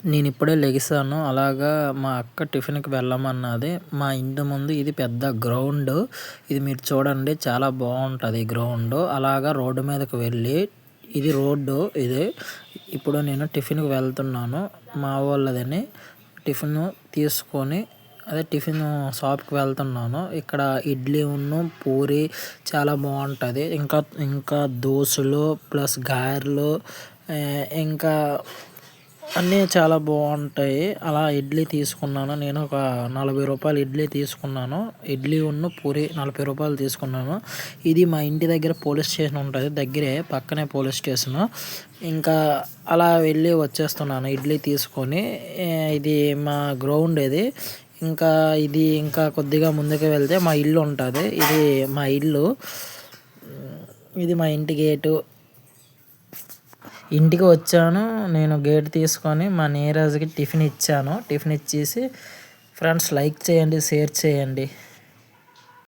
నేనిప్పుడే లెగిసాను. అలాగా మా అక్క టిఫిన్‌కి వెళ్ళమన్నది. మా ఇంటి ముందు ఇది పెద్ద గ్రౌండు. ఇది మీరు చూడండి చాలా బావుంటది గ్రౌండు. అలాగా రోడ్డు మీదకి వెళ్ళి ఇది రోడ్డు ఇది. ఇప్పుడు నేను టిఫిన్‌కి వెళ్తున్నాను. మా వోళ్ళదని టిఫిను తీసుకొని టిఫిను షాప్‌కి వెళ్తున్నాను. ఇక్కడ ఇడ్లీ పూరి చాలా బావుంటది. ఇంకా దోసలు ప్లస్ గారెలు ఇంకా అన్నీ చాలా బావుంటాయి. అలా ఇడ్లీ తీసుకున్నాను. నేను ఒక రూ. 40 ఇడ్లీ తీసుకున్నాను. ఇడ్లీ పూరి రూ. 40 తీసుకున్నాను. ఇది మా ఇంటి దగ్గర పోలీస్ స్టేషన్ ఉంటది. దగ్గరే పక్కనే పోలీస్ స్టేషను. ఇంకా అలా వెళ్ళి వచ్చేస్తున్నాను ఇడ్లీ తీసుకొని. ఇది మా గ్రౌండ్ ఇది. ఇంకా కొద్దిగా ముందుకు వెళ్తే మా ఇల్లు ఉంటది. ఇది మా ఇల్లు. ఇది మా ఇంటి గేటు. ఇంటికి వచ్చాను. నేను గేట్ తీసుకొని మా నీరజ్‌కి టిఫిన్ ఇచ్చాను. టిఫిన్ ఇచ్చేసి ఫ్రెండ్స్ లైక్ చేయండి, షేర్ చేయండి.